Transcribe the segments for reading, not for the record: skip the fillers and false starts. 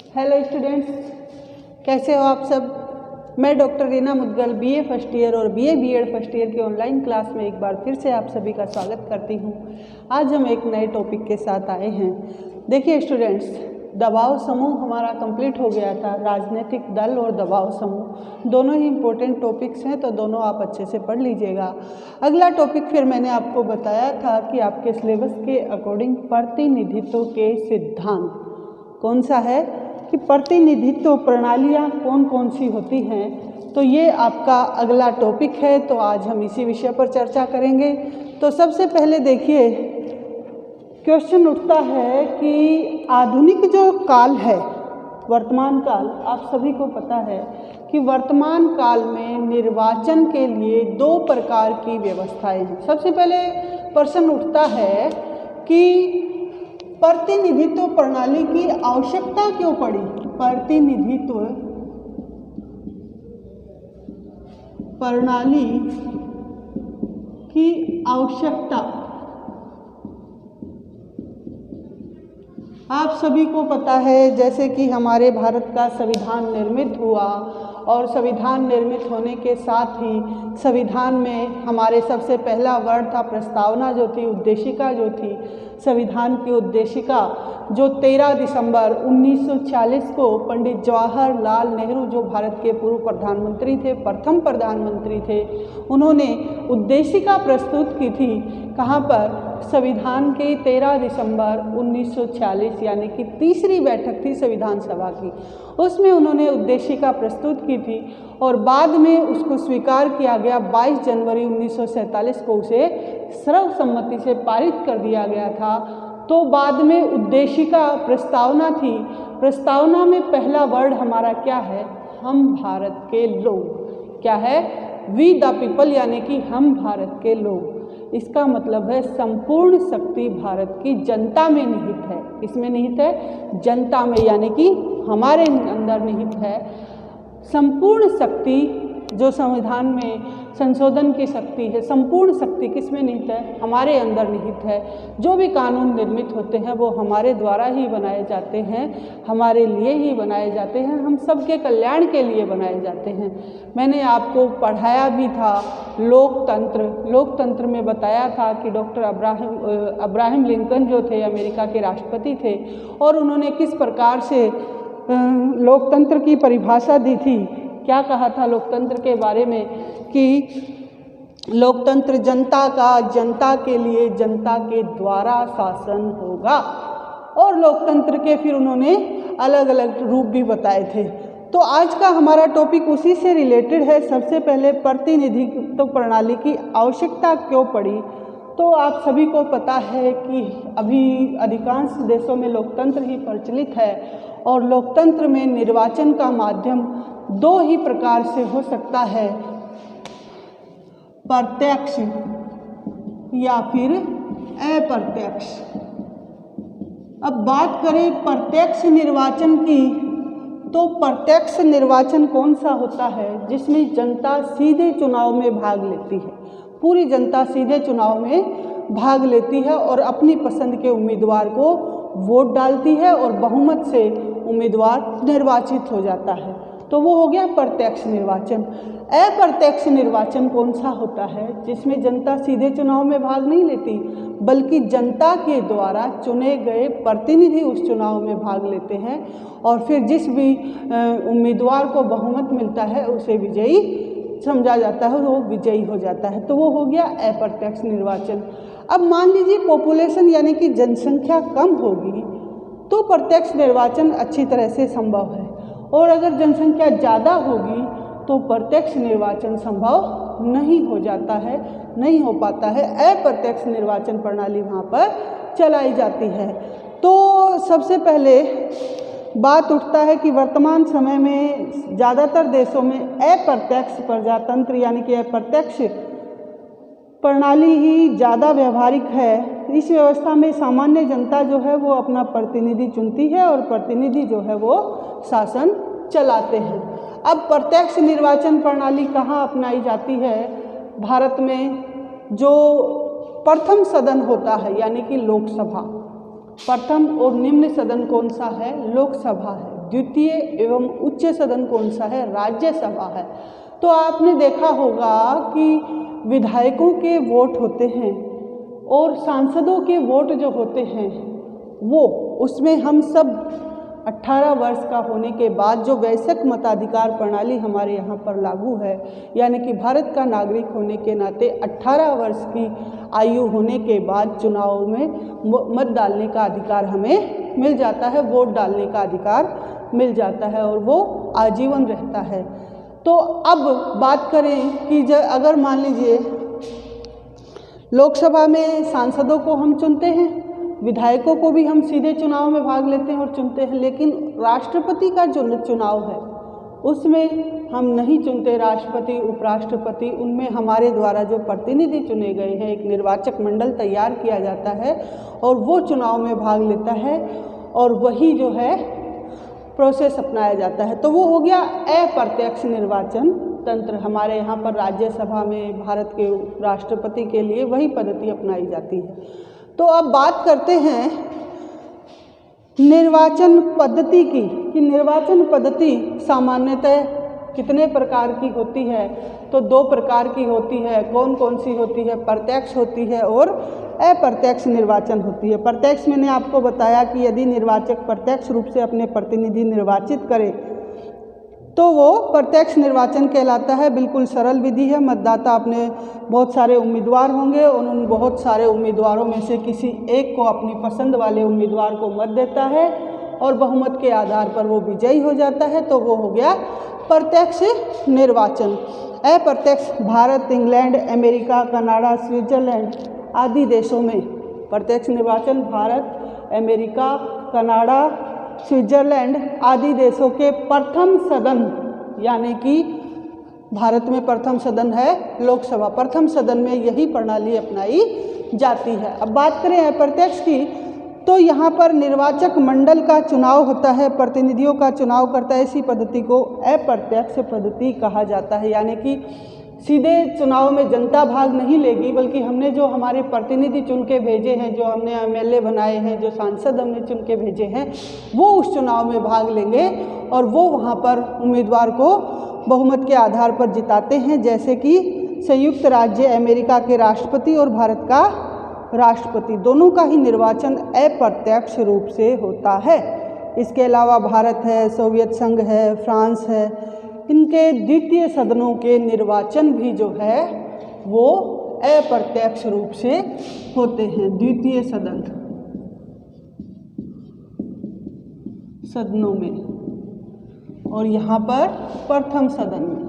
Hello students, कैसे हो आप सब। मैं doctor Reena Mudgal BA first year और बीए बीएड फर्स्ट ईयर की ऑनलाइन क्लास में एक बार फिर से आप सभी का स्वागत करती हूँ। आज हम एक नए टॉपिक के साथ आए हैं। देखिए स्टूडेंट्स, दबाव समूह हमारा कंप्लीट हो गया था। राजनीतिक दल और दबाव समूह दोनों ही इम्पोर्टेंट टॉपिक्स हैं, तो दोनों आप अच्छे से पढ़ लीजिएगा। अगला टॉपिक फिर मैंने आपको बताया था कि आपके सिलेबस के अकॉर्डिंग प्रतिनिधित्व के सिद्धांत कौन सा है, कि प्रतिनिधित्व प्रणालियाँ कौन कौन सी होती हैं। तो ये आपका अगला टॉपिक है, तो आज हम इसी विषय पर चर्चा करेंगे। तो सबसे पहले देखिए, क्वेश्चन उठता है कि आधुनिक जो काल है, वर्तमान काल, आप सभी को पता है कि वर्तमान काल में निर्वाचन के लिए दो प्रकार की व्यवस्थाएं हैं। सबसे पहले प्रश्न उठता है कि प्रतिनिधित्व प्रणाली की आवश्यकता क्यों पड़ी। प्रतिनिधित्व प्रणाली की आवश्यकता आप सभी को पता है, जैसे कि हमारे भारत का संविधान निर्मित हुआ और संविधान निर्मित होने के साथ ही संविधान में हमारे सबसे पहला वर्ड था प्रस्तावना जो थी, उद्देशिका जो थी। संविधान की उद्देशिका जो 13 दिसंबर 1940 को पंडित जवाहरलाल नेहरू, जो भारत के पूर्व प्रधानमंत्री थे, प्रथम प्रधानमंत्री थे, उन्होंने उद्देशिका प्रस्तुत की थी। कहाँ पर? संविधान के 13 दिसंबर 1940, यानी कि तीसरी बैठक थी संविधान सभा की। उसमें उन्होंने उद्देशिका प्रस्तुत की थी और बाद में उसको स्वीकार किया गया। 22 जनवरी 1947 को उसे सर्वसम्मति से पारित कर दिया गया था। तो बाद में उद्देशिका प्रस्तावना थी। प्रस्तावना में पहला वर्ड हमारा क्या है? हम भारत के लोग। क्या है? वी द पीपल, यानी कि हम भारत के लोग। इसका मतलब है संपूर्ण शक्ति भारत की जनता में निहित है। किसमें निहित है? जनता में, यानी कि हमारे अंदर निहित है। संपूर्ण शक्ति जो संविधान में संशोधन की शक्ति है, संपूर्ण शक्ति किसमें निहित है? हमारे अंदर निहित है। जो भी कानून निर्मित होते हैं वो हमारे द्वारा ही बनाए जाते हैं, हमारे लिए ही बनाए जाते हैं, हम सबके कल्याण के लिए बनाए जाते हैं। मैंने आपको पढ़ाया भी था लोकतंत्र। लोकतंत्र में बताया था कि डॉक्टर अब्राहम लिंकन जो थे, अमेरिका के राष्ट्रपति थे, और उन्होंने किस प्रकार से लोकतंत्र की परिभाषा दी थी। क्या कहा था लोकतंत्र के बारे में? कि लोकतंत्र जनता का, जनता के लिए, जनता के द्वारा शासन होगा। और लोकतंत्र के फिर उन्होंने अलग अलग रूप भी बताए थे। तो आज का हमारा टॉपिक उसी से रिलेटेड है। सबसे पहले प्रतिनिधित्व प्रणाली की आवश्यकता क्यों पड़ी। तो आप सभी को पता है कि अभी अधिकांश देशों में लोकतंत्र ही प्रचलित है और लोकतंत्र में निर्वाचन का माध्यम दो ही प्रकार से हो सकता है, प्रत्यक्ष या फिर अप्रत्यक्ष। अब बात करें प्रत्यक्ष निर्वाचन की, तो प्रत्यक्ष निर्वाचन कौन सा होता है? जिसमें जनता सीधे चुनाव में भाग लेती है। पूरी जनता सीधे चुनाव में भाग लेती है और अपनी पसंद के उम्मीदवार को वोट डालती है और बहुमत से उम्मीदवार निर्वाचित हो जाता है। तो वो हो गया प्रत्यक्ष निर्वाचन। अप्रत्यक्ष निर्वाचन कौन सा होता है? जिसमें जनता सीधे चुनाव में भाग नहीं लेती, बल्कि जनता के द्वारा चुने गए प्रतिनिधि उस चुनाव में भाग लेते हैं और फिर जिस भी उम्मीदवार को बहुमत मिलता है उसे विजयी समझा जाता है, वो विजयी हो जाता है। तो वो हो गया अप्रत्यक्ष निर्वाचन। अब मान लीजिए पॉपुलेशन यानी कि जनसंख्या कम होगी तो प्रत्यक्ष निर्वाचन अच्छी तरह से संभव है, और अगर जनसंख्या ज़्यादा होगी तो प्रत्यक्ष निर्वाचन संभव नहीं हो जाता है, नहीं हो पाता है। अप्रत्यक्ष निर्वाचन प्रणाली वहाँ पर चलाई जाती है। तो सबसे पहले बात उठता है कि वर्तमान समय में ज़्यादातर देशों में अप्रत्यक्ष प्रजातंत्र यानी कि अप्रत्यक्ष प्रणाली ही ज़्यादा व्यवहारिक है। इस व्यवस्था में सामान्य जनता जो है वो अपना प्रतिनिधि चुनती है और प्रतिनिधि जो है वो शासन चलाते हैं। अब प्रत्यक्ष निर्वाचन प्रणाली कहाँ अपनाई जाती है? भारत में जो प्रथम सदन होता है यानी कि लोकसभा, प्रथम और निम्न सदन कौन सा है? लोकसभा है। द्वितीय एवं उच्च सदन कौन सा है? राज्यसभा है। तो आपने देखा होगा कि विधायकों के वोट होते हैं और सांसदों के वोट जो होते हैं वो, उसमें हम सब 18 वर्ष का होने के बाद जो वयस्क मताधिकार प्रणाली हमारे यहाँ पर लागू है, यानी कि भारत का नागरिक होने के नाते 18 वर्ष की आयु होने के बाद चुनाव में मत डालने का अधिकार हमें मिल जाता है, वोट डालने का अधिकार मिल जाता है और वो आजीवन रहता है। तो अब बात करें कि अगर मान लीजिए लोकसभा में सांसदों को हम चुनते हैं, विधायकों को भी हम सीधे चुनाव में भाग लेते हैं और चुनते हैं, लेकिन राष्ट्रपति का जो चुनाव है उसमें हम नहीं चुनते। राष्ट्रपति, उपराष्ट्रपति, उनमें हमारे द्वारा जो प्रतिनिधि चुने गए हैं, एक निर्वाचक मंडल तैयार किया जाता है और वो चुनाव में भाग लेता है और वही जो है प्रोसेस अपनाया जाता है। तो वो हो गया अप्रत्यक्ष निर्वाचन तंत्र। हमारे यहाँ पर राज्यसभा में भारत के राष्ट्रपति के लिए वही पद्धति अपनाई जाती है। तो अब बात करते हैं निर्वाचन पद्धति की, कि निर्वाचन पद्धति सामान्यतः कितने प्रकार की होती है? तो 2 प्रकार की होती है। कौन कौन सी होती है? प्रत्यक्ष होती है और अप्रत्यक्ष निर्वाचन होती है। प्रत्यक्ष मैंने आपको बताया कि यदि निर्वाचक प्रत्यक्ष रूप से अपने प्रतिनिधि निर्वाचित करे तो वो प्रत्यक्ष निर्वाचन कहलाता है। बिल्कुल सरल विधि है। मतदाता अपने बहुत सारे उम्मीदवार होंगे और उन बहुत सारे उम्मीदवारों में से किसी एक को अपनी पसंद वाले उम्मीदवार को मत देता है और बहुमत के आधार पर वो विजयी हो जाता है, तो वो हो गया प्रत्यक्ष निर्वाचन। अप्रत्यक्ष Bharat, England, America, Canada, Switzerland आदि देशों में प्रत्यक्ष निर्वाचन भारत, अमेरिका, कनाडा, स्विट्जरलैंड आदि देशों के प्रथम सदन, यानी कि भारत में प्रथम सदन है लोकसभा, प्रथम सदन में यही प्रणाली अपनाई जाती है। अब बात करें अप्रत्यक्ष की, तो यहाँ पर निर्वाचक मंडल का चुनाव होता है, प्रतिनिधियों का चुनाव करता है। इसी पद्धति को अप्रत्यक्ष पद्धति कहा जाता है, यानी कि सीधे चुनाव में जनता भाग नहीं लेगी, बल्कि हमने जो हमारे प्रतिनिधि चुन के भेजे हैं, जो हमने एमएलए बनाए हैं, जो सांसद हमने चुन के भेजे हैं, वो उस चुनाव में भाग लेंगे और वो वहाँ पर उम्मीदवार को बहुमत के आधार पर जिताते हैं। जैसे कि संयुक्त राज्य अमेरिका के राष्ट्रपति और भारत का राष्ट्रपति, दोनों का ही निर्वाचन अप्रत्यक्ष रूप से होता है। इसके अलावा भारत है, सोवियत संघ है, फ्रांस है, इनके द्वितीय सदनों के निर्वाचन भी जो है वो अप्रत्यक्ष रूप से होते हैं। द्वितीय सदनों में और यहाँ पर प्रथम सदन में।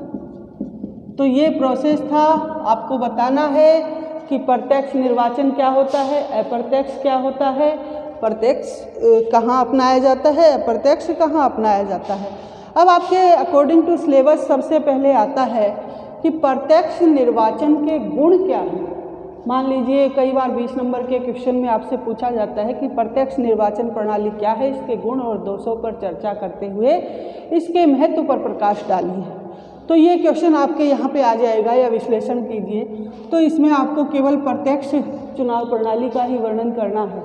तो ये प्रोसेस था, आपको बताना है कि प्रत्यक्ष निर्वाचन क्या होता है, अप्रत्यक्ष क्या होता है, प्रत्यक्ष कहाँ अपनाया जाता है, अप्रत्यक्ष कहाँ अपनाया जाता है। अब आपके अकॉर्डिंग टू सिलेबस सबसे पहले आता है कि प्रत्यक्ष निर्वाचन के गुण क्या हैं। मान लीजिए कई बार 20 नंबर के क्वेश्चन में आपसे पूछा जाता है कि प्रत्यक्ष निर्वाचन प्रणाली क्या है, इसके गुण और दोषों पर चर्चा करते हुए इसके महत्व पर प्रकाश डालिए। तो ये क्वेश्चन आपके यहाँ पे आ जाएगा या विश्लेषण कीजिए। तो इसमें आपको केवल प्रत्यक्ष चुनाव प्रणाली का ही वर्णन करना है,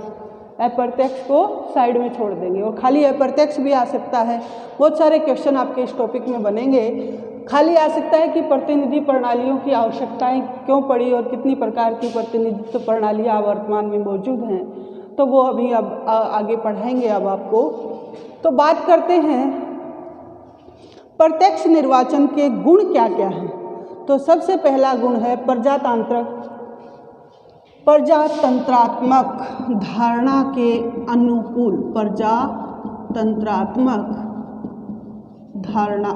अप्रत्यक्ष को साइड में छोड़ देंगे और खाली अप्रत्यक्ष भी आ सकता है। बहुत सारे क्वेश्चन आपके इस टॉपिक में बनेंगे। खाली आ सकता है कि प्रतिनिधि प्रणालियों की आवश्यकताएं क्यों पड़ी और कितनी प्रकार की प्रतिनिधित्व प्रणालियां वर्तमान में मौजूद हैं, तो वो अभी अब आगे पढ़ाएंगे अब आपको। तो बात करते हैं प्रत्यक्ष निर्वाचन के गुण क्या क्या हैं। तो सबसे पहला गुण है प्रजातंत्रात्मक धारणा के अनुकूल, प्रजातंत्रात्मक धारणा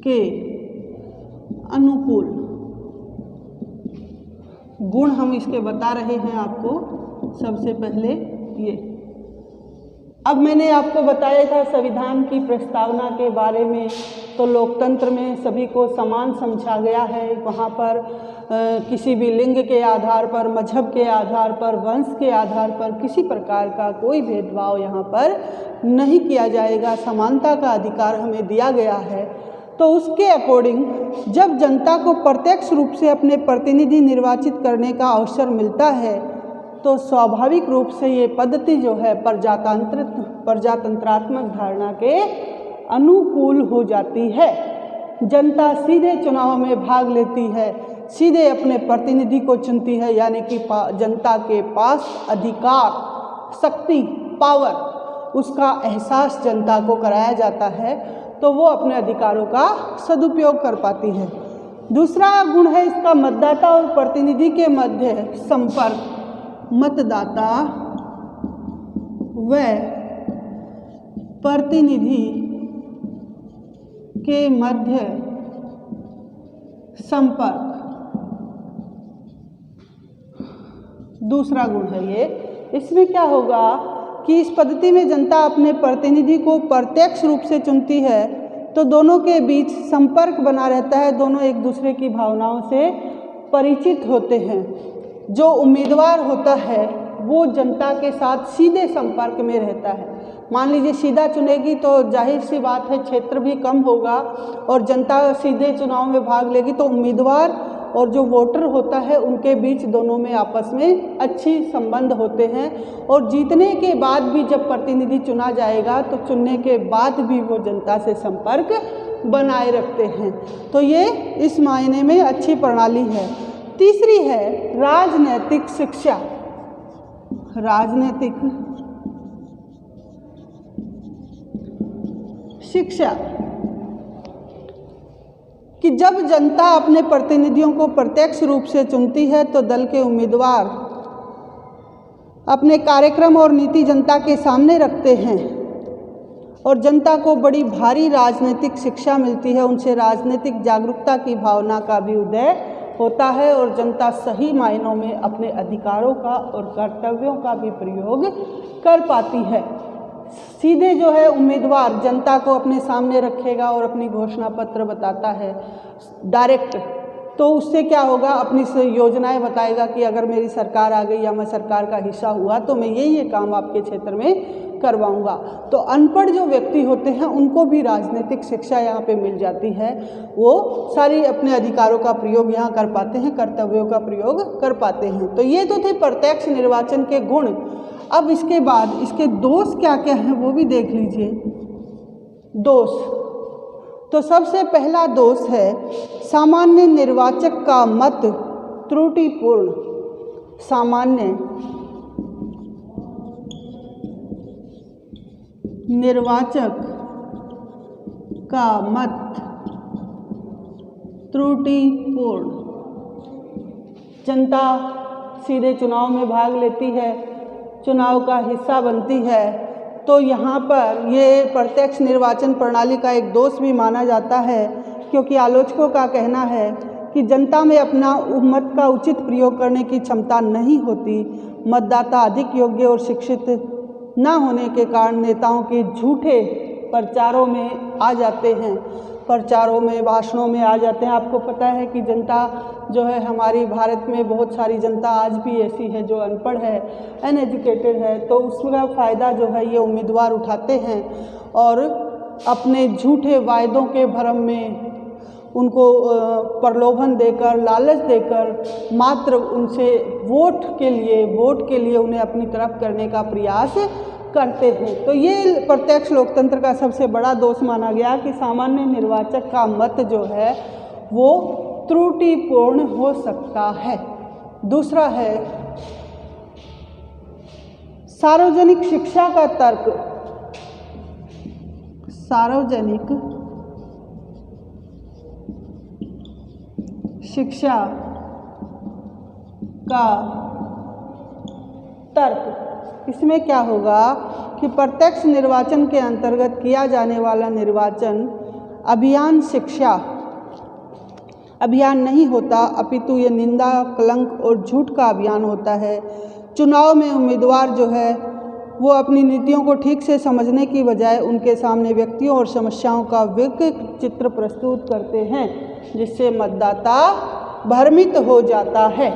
के अनुकूल गुण हम इसके बता रहे हैं आपको। सबसे पहले ये, अब मैंने आपको बताया था संविधान की प्रस्तावना के बारे में। तो लोकतंत्र में सभी को समान समझा गया है। वहाँ पर किसी भी लिंग के आधार पर, मजहब के आधार पर, वंश के आधार पर किसी प्रकार का कोई भेदभाव यहाँ पर नहीं किया जाएगा। समानता का अधिकार हमें दिया गया है। तो उसके अकॉर्डिंग जब जनता को प्रत्यक्ष रूप से अपने प्रतिनिधि निर्वाचित करने का अवसर मिलता है तो स्वाभाविक रूप से ये पद्धति जो है प्रजातंत्रात्मक धारणा के अनुकूल हो जाती है। जनता सीधे चुनाव में भाग लेती है, सीधे अपने प्रतिनिधि को चुनती है, यानी कि जनता के पास अधिकार, शक्ति, पावर, उसका एहसास जनता को कराया जाता है, तो वो अपने अधिकारों का सदुपयोग कर पाती है। दूसरा गुण है इसका मतदाता और प्रतिनिधि के मध्य संपर्क। मतदाता व प्रतिनिधि के मध्य संपर्क दूसरा गुण है ये। इसमें क्या होगा कि इस पद्धति में जनता अपने प्रतिनिधि को प्रत्यक्ष रूप से चुनती है, तो दोनों के बीच संपर्क बना रहता है, दोनों एक दूसरे की भावनाओं से परिचित होते हैं। जो उम्मीदवार होता है वो जनता के साथ सीधे संपर्क में रहता है। मान लीजिए सीधा चुनेगी तो जाहिर सी बात है क्षेत्र भी कम होगा, और जनता सीधे चुनाव में भाग लेगी तो उम्मीदवार और जो वोटर होता है उनके बीच दोनों में आपस में अच्छी संबंध होते हैं, और जीतने के बाद भी जब प्रतिनिधि चुना जाएगा तो चुनने के बाद भी वो जनता से संपर्क बनाए रखते हैं। तो ये इस मायने में अच्छी प्रणाली है। तीसरी है राजनैतिक शिक्षा। राजनैतिक शिक्षा कि जब जनता अपने प्रतिनिधियों को प्रत्यक्ष रूप से चुनती है तो दल के उम्मीदवार अपने कार्यक्रम और नीति जनता के सामने रखते हैं, और जनता को बड़ी भारी राजनीतिक शिक्षा मिलती है। उनसे राजनीतिक जागरूकता की भावना का भी उदय होता है, और जनता सही मायनों में अपने अधिकारों का और कर्तव्यों का भी प्रयोग कर पाती है। सीधे जो है उम्मीदवार जनता को अपने सामने रखेगा और अपनी घोषणा पत्र बताता है डायरेक्ट, तो उससे क्या होगा, अपनी योजनाएं बताएगा कि अगर मेरी सरकार आ गई या मैं सरकार का हिस्सा हुआ तो मैं ये काम आपके क्षेत्र में करवाऊंगा। तो अनपढ़ जो व्यक्ति होते हैं उनको भी राजनीतिक शिक्षा यहाँ पे मिल जाती है, वो सारी अपने अधिकारों का प्रयोग यहाँ कर पाते हैं, कर्तव्यों का प्रयोग कर पाते हैं। तो ये तो थे प्रत्यक्ष निर्वाचन के गुण। अब इसके बाद इसके दोष क्या क्या हैं वो भी देख लीजिए। दोष, तो सबसे पहला दोष है सामान्य निर्वाचक का मत त्रुटिपूर्ण। सामान्य निर्वाचक का मत त्रुटिपूर्ण। जनता सीधे चुनाव में भाग लेती है, चुनाव का हिस्सा बनती है, तो यहाँ पर ये प्रत्यक्ष निर्वाचन प्रणाली का एक दोष भी माना जाता है, क्योंकि आलोचकों का कहना है कि जनता में अपना मत का उचित प्रयोग करने की क्षमता नहीं होती। मतदाता अधिक योग्य और शिक्षित न होने के कारण नेताओं के झूठे प्रचारों में आ जाते हैं, प्रचारों में, भाषणों में आ जाते हैं। आपको पता है कि जनता जो है हमारी भारत में बहुत सारी जनता आज भी ऐसी है जो अनपढ़ है, अनएजुकेटेड है, तो उसका फ़ायदा जो है ये उम्मीदवार उठाते हैं और अपने झूठे वायदों के भ्रम में उनको प्रलोभन देकर, लालच देकर मात्र उनसे वोट के लिए उन्हें अपनी तरफ करने का प्रयास करते हैं। तो ये प्रत्यक्ष लोकतंत्र का सबसे बड़ा दोष माना गया कि सामान्य निर्वाचक का मत जो है वो त्रुटिपूर्ण हो सकता है। दूसरा है सार्वजनिक शिक्षा का तर्क। सार्वजनिक शिक्षा का तर्क। इसमें क्या होगा कि प्रत्यक्ष निर्वाचन के अंतर्गत किया जाने वाला निर्वाचन अभियान शिक्षा अभियान नहीं होता, अपितु ये निंदा, कलंक और झूठ का अभियान होता है। चुनाव में उम्मीदवार जो है वो अपनी नीतियों को ठीक से समझने की बजाय उनके सामने व्यक्तियों और समस्याओं का विकृत चित्र प्रस्तुत करते हैं, जिससे मतदाता भ्रमित हो जाता है।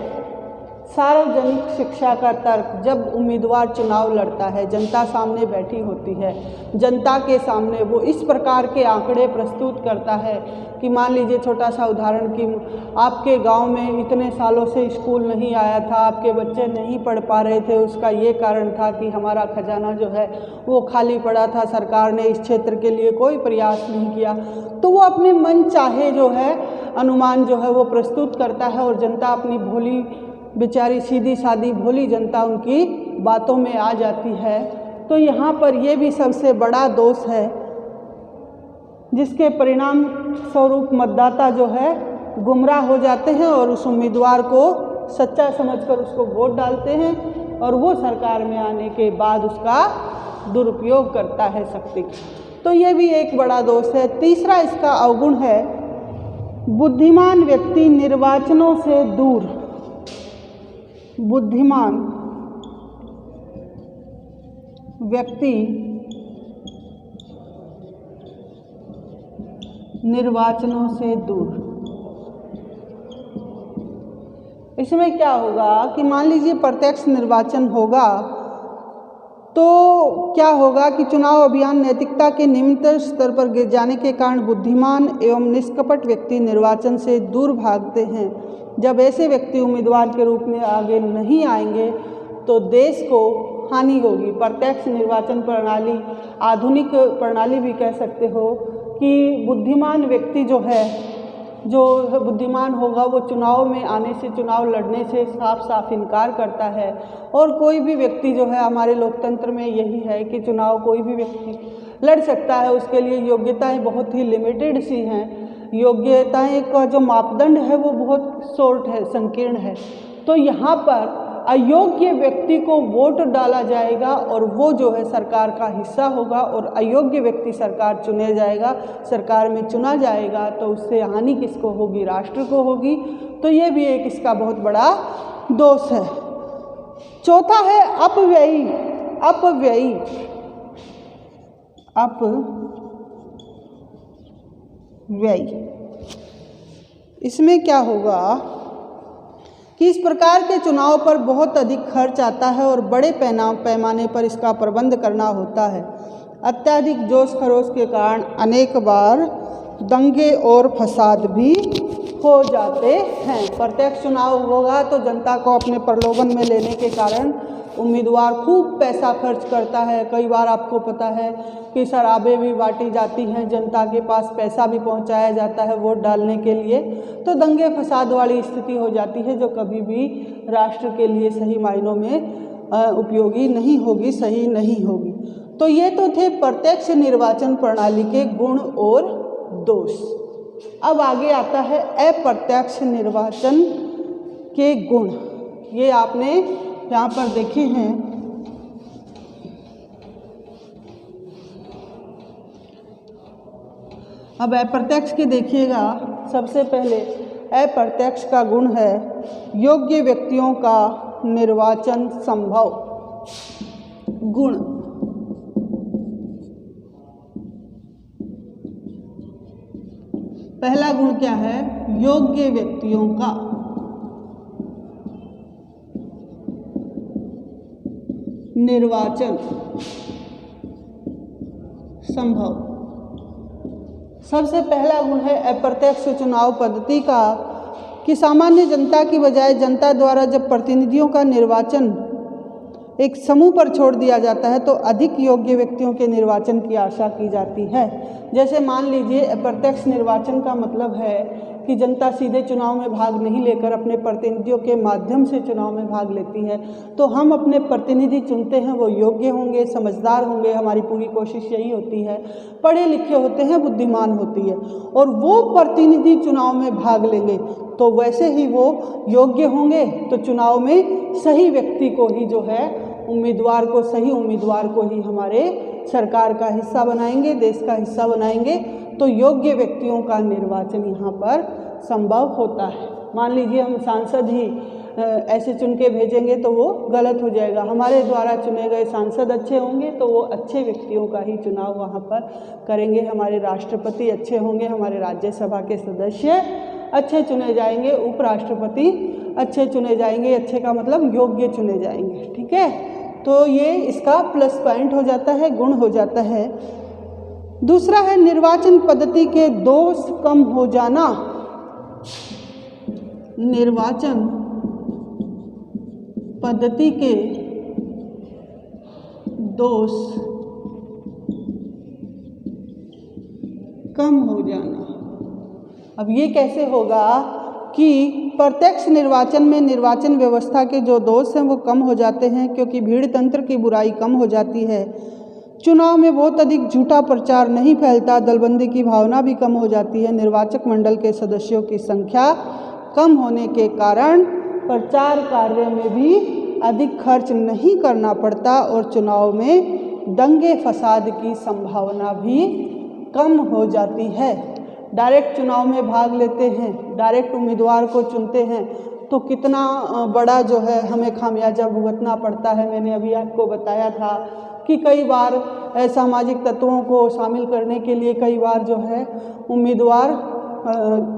सार्वजनिक शिक्षा का तर्क, जब उम्मीदवार चुनाव लड़ता है, जनता सामने बैठी होती है, जनता के सामने वो इस प्रकार के आंकड़े प्रस्तुत करता है कि मान लीजिए छोटा सा उदाहरण कि आपके गांव में इतने सालों से स्कूल नहीं आया था, आपके बच्चे नहीं पढ़ पा रहे थे, उसका ये कारण था कि हमारा खजाना जो है वो खाली पड़ा था, सरकार ने इस क्षेत्र के लिए कोई प्रयास नहीं किया। तो वो अपने मन चाहे जो है अनुमान जो है वो प्रस्तुत करता है और जनता अपनी भोली बेचारी सीधी सादी भोली जनता उनकी बातों में आ जाती है। तो यहाँ पर ये भी सबसे बड़ा दोष है जिसके परिणाम स्वरूप मतदाता जो है गुमराह हो जाते हैं और उस उम्मीदवार को सच्चा समझकर उसको वोट डालते हैं और वो सरकार में आने के बाद उसका दुरुपयोग करता है शक्ति का। तो ये भी एक बड़ा दोष है। तीसरा इसका अवगुण है, बुद्धिमान व्यक्ति निर्वाचनों से दूर। बुद्धिमान व्यक्ति निर्वाचनों से दूर। इसमें क्या होगा कि मान लीजिए प्रत्यक्ष निर्वाचन होगा तो क्या होगा कि चुनाव अभियान नैतिकता के निम्नतम स्तर पर गिर जाने के कारण बुद्धिमान एवं निष्कपट व्यक्ति निर्वाचन से दूर भागते हैं। जब ऐसे व्यक्ति उम्मीदवार के रूप में आगे नहीं आएंगे तो देश को हानि होगी। प्रत्यक्ष निर्वाचन प्रणाली, आधुनिक प्रणाली भी कह सकते हो कि बुद्धिमान व्यक्ति जो बुद्धिमान होगा वो चुनाव में आने से, चुनाव लड़ने से साफ साफ इनकार करता है। और कोई भी व्यक्ति जो है, हमारे लोकतंत्र में यही है कि चुनाव कोई भी व्यक्ति लड़ सकता है, उसके लिए योग्यताएं बहुत ही लिमिटेड सी हैं। योग्यताएं का जो मापदंड है वो बहुत शॉर्ट है, संकीर्ण है। तो यहाँ पर अयोग्य व्यक्ति को वोट डाला जाएगा और वो जो है सरकार का हिस्सा होगा और अयोग्य व्यक्ति सरकार चुने जाएगा, सरकार में चुना जाएगा। तो उससे हानि किसको होगी? राष्ट्र को होगी। तो ये भी एक इसका बहुत बड़ा दोष है। चौथा है अपव्ययी। अपव्ययी इसमें क्या होगा कि इस प्रकार के चुनाव पर बहुत अधिक खर्च आता है और बड़े पैमाने पर इसका प्रबंध करना होता है। अत्यधिक जोश खरोश के कारण अनेक बार दंगे और फसाद भी हो जाते हैं। प्रत्यक्ष चुनाव होगा तो जनता को अपने प्रलोभन में लेने के कारण उम्मीदवार खूब पैसा खर्च करता है। कई बार आपको पता है कि शराबें भी बांटी जाती हैं, जनता के पास पैसा भी पहुंचाया जाता है वोट डालने के लिए। तो दंगे फसाद वाली स्थिति हो जाती है जो कभी भी राष्ट्र के लिए सही मायनों में उपयोगी नहीं होगी, सही नहीं होगी। तो ये तो थे प्रत्यक्ष निर्वाचन प्रणाली के गुण और दोष। अब आगे आता है अप्रत्यक्ष निर्वाचन के गुण। ये आपने यहाँ पर देखे हैं। अब अप्रत्यक्ष के देखिएगा। सबसे पहले अप्रत्यक्ष का गुण है योग्य व्यक्तियों का निर्वाचन संभव। गुण पहला गुण क्या है? योग्य व्यक्तियों का निर्वाचन संभव। सबसे पहला गुण है अप्रत्यक्ष चुनाव पद्धति का कि सामान्य जनता की बजाय जनता द्वारा जब प्रतिनिधियों का निर्वाचन एक समूह पर छोड़ दिया जाता है तो अधिक योग्य व्यक्तियों के निर्वाचन की आशा की जाती है। जैसे मान लीजिए अप्रत्यक्ष निर्वाचन का मतलब है कि जनता सीधे चुनाव में भाग नहीं लेकर अपने प्रतिनिधियों के माध्यम से चुनाव में भाग लेती है। तो हम अपने प्रतिनिधि चुनते हैं, वो योग्य होंगे, समझदार होंगे, हमारी पूरी कोशिश यही होती है, पढ़े लिखे होते हैं, बुद्धिमान होती है, और वो प्रतिनिधि चुनाव में भाग लेंगे तो वैसे ही वो योग्य होंगे। तो चुनाव में सही व्यक्ति को ही जो है उम्मीदवार को, सही उम्मीदवार को ही हमारे सरकार का हिस्सा बनाएंगे, देश का हिस्सा बनाएंगे। तो योग्य व्यक्तियों का निर्वाचन यहाँ पर संभव होता है। मान लीजिए हम सांसद ही ऐसे चुन के भेजेंगे तो वो गलत हो जाएगा। हमारे द्वारा चुने गए सांसद अच्छे होंगे तो वो अच्छे व्यक्तियों का ही चुनाव वहाँ पर करेंगे। हमारे राष्ट्रपति अच्छे होंगे, हमारे राज्यसभा के सदस्य अच्छे चुने जाएंगे, उपराष्ट्रपति अच्छे चुने जाएंगे। अच्छे का मतलब योग्य चुने जाएंगे। ठीक है, तो ये इसका प्लस पॉइंट हो जाता है, गुण हो जाता है। दूसरा है निर्वाचन पद्धति के दोष कम हो जाना। निर्वाचन पद्धति के दोष कम हो जाना। अब ये कैसे होगा कि प्रत्यक्ष निर्वाचन में निर्वाचन व्यवस्था के जो दोष हैं वो कम हो जाते हैं, क्योंकि भीड़ तंत्र की बुराई कम हो जाती है। चुनाव में बहुत अधिक झूठा प्रचार नहीं फैलता, दलबंदी की भावना भी कम हो जाती है। निर्वाचक मंडल के सदस्यों की संख्या कम होने के कारण प्रचार कार्य में भी अधिक खर्च नहीं करना पड़ता और चुनाव में दंगे फसाद की संभावना भी कम हो जाती है। डायरेक्ट चुनाव में भाग लेते हैं, डायरेक्ट उम्मीदवार को चुनते हैं तो कितना बड़ा जो है हमें खामियाजा भुगतना पड़ता है। मैंने अभी आपको बताया था कि कई बार सामाजिक तत्वों को शामिल करने के लिए कई बार जो है उम्मीदवार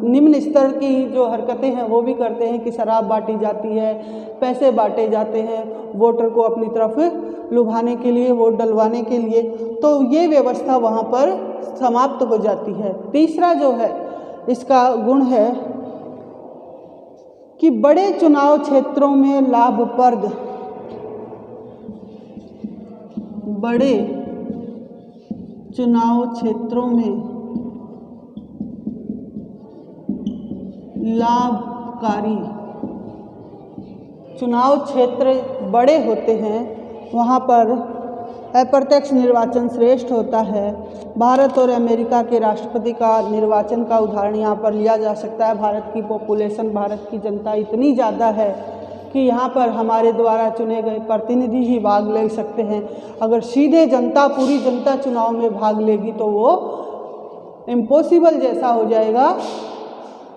निम्न स्तर की जो हरकतें हैं वो भी करते हैं कि शराब बांटी जाती है, पैसे बांटे जाते हैं वोटर को अपनी तरफ लुभाने के लिए, वोट डलवाने के लिए। तो ये व्यवस्था वहाँ पर समाप्त हो जाती है। तीसरा जो है इसका गुण है कि बड़े चुनाव क्षेत्रों में लाभप्रद, बड़े चुनाव क्षेत्रों में लाभकारी, चुनाव क्षेत्र बड़े होते हैं वहाँ पर अप्रत्यक्ष निर्वाचन श्रेष्ठ होता है। भारत और अमेरिका के राष्ट्रपति का निर्वाचन का उदाहरण यहाँ पर लिया जा सकता है। भारत की पॉपुलेशन, भारत की जनता इतनी ज़्यादा है कि यहाँ पर हमारे द्वारा चुने गए प्रतिनिधि ही भाग ले सकते हैं। अगर सीधे जनता, पूरी जनता चुनाव में भाग लेगी तो वो इम्पॉसिबल जैसा हो जाएगा,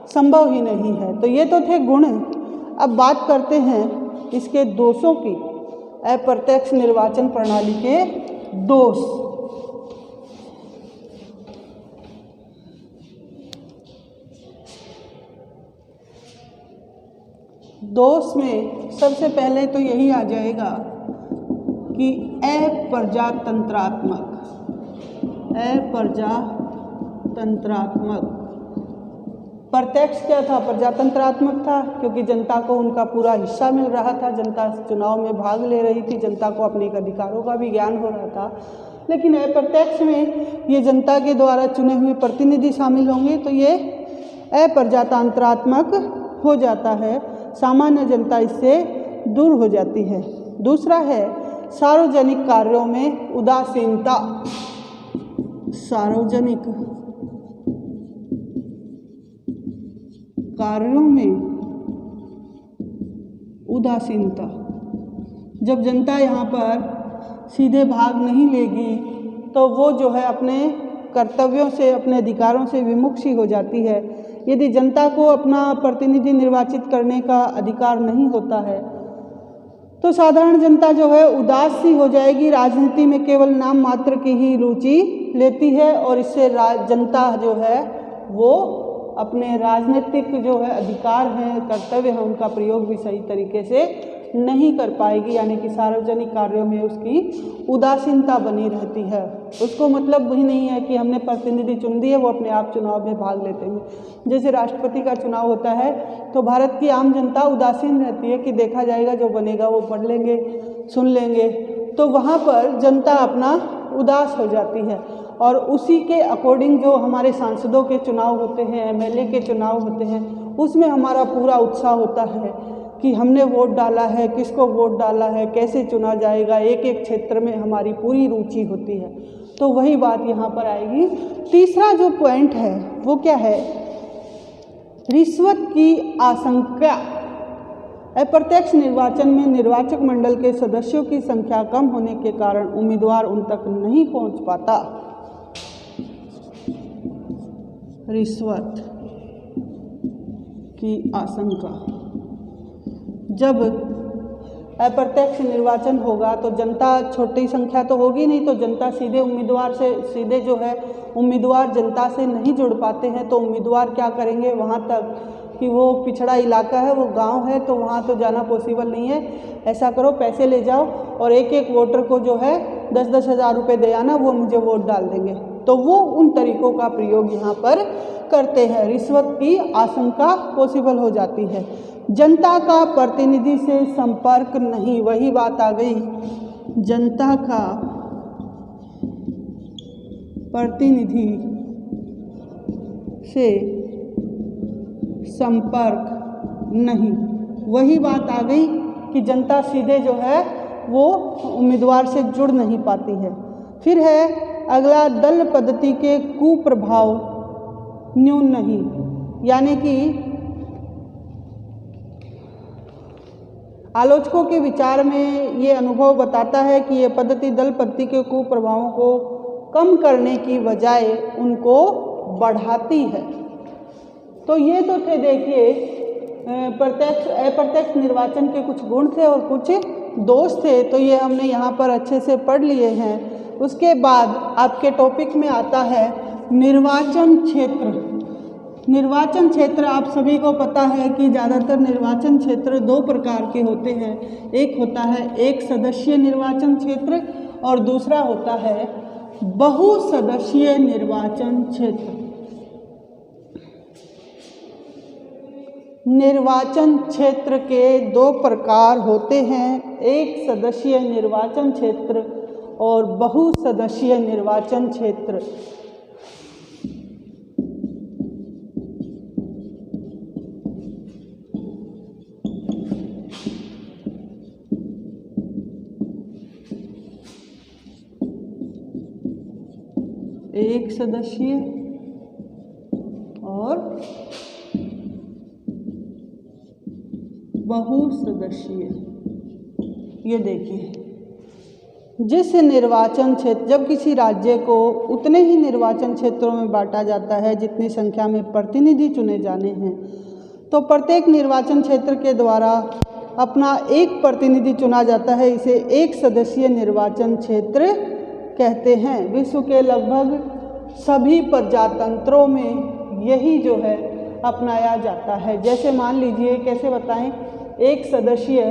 संभव ही नहीं है। तो ये तो थे गुण। अब बात करते हैं इसके दोषों की, अप्रत्यक्ष निर्वाचन प्रणाली के दोष। दोष में सबसे पहले तो यही आ जाएगा कि अप्रजातंत्रात्मक, अप्रजातंत्रात्मक। प्रत्यक्ष क्या था? प्रजातंत्रात्मक था, क्योंकि जनता को उनका पूरा हिस्सा मिल रहा था, जनता चुनाव में भाग ले रही थी, जनता को अपने अधिकारों का भी ज्ञान हो रहा था। लेकिन अप्रत्यक्ष में ये जनता के द्वारा चुने हुए प्रतिनिधि शामिल होंगे तो ये अप्रजातंत्रात्मक हो जाता है, सामान्य जनता इससे दूर हो जाती है। दूसरा है सार्वजनिक कार्यों में उदासीनता, सार्वजनिक कार्यों में उदासीनता। जब जनता यहाँ पर सीधे भाग नहीं लेगी तो वो जो है अपने कर्तव्यों से, अपने अधिकारों से विमुख सी हो जाती है। यदि जनता को अपना प्रतिनिधि निर्वाचित करने का अधिकार नहीं होता है तो साधारण जनता जो है उदास सी हो जाएगी, राजनीति में केवल नाम मात्र की ही रुचि लेती है और इससे जनता जो है वो अपने राजनीतिक जो है अधिकार हैं, कर्तव्य हैं, उनका प्रयोग भी सही तरीके से नहीं कर पाएगी। यानी कि सार्वजनिक कार्यों में उसकी उदासीनता बनी रहती है। उसको मतलब ही नहीं है कि हमने प्रतिनिधि चुन दिए, वो अपने आप चुनाव में भाग लेते हैं। जैसे राष्ट्रपति का चुनाव होता है तो भारत की आम जनता उदासीन रहती है कि देखा जाएगा, जो बनेगा वो पढ़ लेंगे, सुन लेंगे। तो वहाँ पर जनता अपना उदास हो जाती है और उसी के अकॉर्डिंग जो हमारे सांसदों के चुनाव होते हैं, एमएलए के चुनाव होते हैं, उसमें हमारा पूरा उत्साह होता है कि हमने वोट डाला है, किसको वोट डाला है, कैसे चुना जाएगा, एक एक क्षेत्र में हमारी पूरी रुचि होती है। तो वही बात यहाँ पर आएगी। तीसरा जो पॉइंट है वो क्या है? रिश्वत की आशंका। अप्रत्यक्ष निर्वाचन में निर्वाचक मंडल के सदस्यों की संख्या कम होने के कारण उम्मीदवार उन तक नहीं पहुँच पाता। रिश्वत की आशंका। जब अप्रत्यक्ष निर्वाचन होगा तो जनता, छोटी संख्या तो होगी नहीं, तो जनता सीधे उम्मीदवार से, सीधे जो है उम्मीदवार जनता से नहीं जुड़ पाते हैं। तो उम्मीदवार क्या करेंगे? वहाँ तक कि वो पिछड़ा इलाका है, वो गांव है, तो वहाँ तो जाना पॉसिबल नहीं है। ऐसा करो, पैसे ले जाओ और एक एक वोटर को जो है 10-10 हज़ार रुपये दे आना, वो मुझे वोट डाल देंगे। तो वो उन तरीक़ों का प्रयोग यहाँ पर करते हैं। रिश्वत की आशंका पॉसिबल हो जाती है। जनता का प्रतिनिधि से संपर्क नहीं, वही बात आ गई, जनता का प्रतिनिधि से संपर्क नहीं, वही बात आ गई कि जनता सीधे जो है वो उम्मीदवार से जुड़ नहीं पाती है। फिर है अगला, दल पद्धति के कुप्रभाव न्यून नहीं, यानी कि आलोचकों के विचार में ये अनुभव बताता है कि ये पद्धति दल पद्धति के कुप्रभावों को कम करने की बजाय उनको बढ़ाती है। तो ये तो थे, देखिए, प्रत्यक्ष अप्रत्यक्ष निर्वाचन के कुछ गुण थे और कुछ दोष थे, तो ये हमने यहाँ पर अच्छे से पढ़ लिए हैं। उसके बाद आपके टॉपिक में आता है निर्वाचन क्षेत्र। निर्वाचन क्षेत्र आप सभी को पता है कि ज़्यादातर निर्वाचन क्षेत्र दो प्रकार के होते हैं। एक होता है एक सदस्यीय निर्वाचन क्षेत्र और दूसरा होता है बहुसदस्यीय निर्वाचन क्षेत्र। निर्वाचन क्षेत्र के दो प्रकार होते हैं, एक सदस्यीय निर्वाचन क्षेत्र और बहुसदस्यीय निर्वाचन क्षेत्र। एक सदस्यीय और बहुसदस्यीय। ये देखिए, जिस निर्वाचन क्षेत्र, जब किसी राज्य को उतने ही निर्वाचन क्षेत्रों में बांटा जाता है जितनी संख्या में प्रतिनिधि चुने जाने हैं, तो प्रत्येक निर्वाचन क्षेत्र के द्वारा अपना एक प्रतिनिधि चुना जाता है। इसे एक सदस्यीय निर्वाचन क्षेत्र कहते हैं। विश्व के लगभग सभी प्रजातंत्रों में यही जो है अपनाया जाता है। जैसे मान लीजिए, कैसे बताएं, एक सदस्यीय,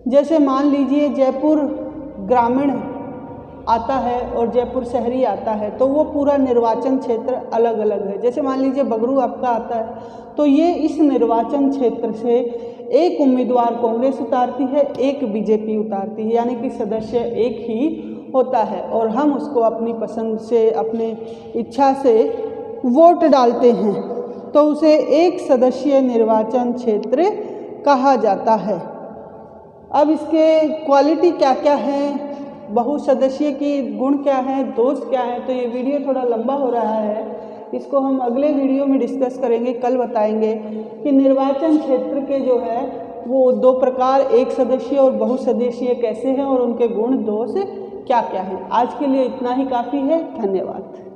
जैसे मान लीजिए जयपुर ग्रामीण आता है और जयपुर शहरी आता है, तो वो पूरा निर्वाचन क्षेत्र अलग अलग है। जैसे मान लीजिए बगरू आपका आता है, तो ये इस निर्वाचन क्षेत्र से एक उम्मीदवार कांग्रेस उतारती है, एक बीजेपी उतारती है, यानी कि सदस्य एक ही होता है और हम उसको अपनी पसंद से, अपनी इच्छा से वोट डालते हैं, तो उसे एक सदस्यीय निर्वाचन क्षेत्र कहा जाता है। अब इसके क्वालिटी क्या क्या हैं, बहुसदस्यीय की गुण क्या हैं, दोष क्या हैं, तो ये वीडियो थोड़ा लंबा हो रहा है, इसको हम अगले वीडियो में डिस्कस करेंगे। कल बताएंगे कि निर्वाचन क्षेत्र के जो है वो दो प्रकार, एक सदस्यीय और बहुसदस्यीय कैसे हैं और उनके गुण दोष क्या क्या हैं। आज के लिए इतना ही काफ़ी है। धन्यवाद।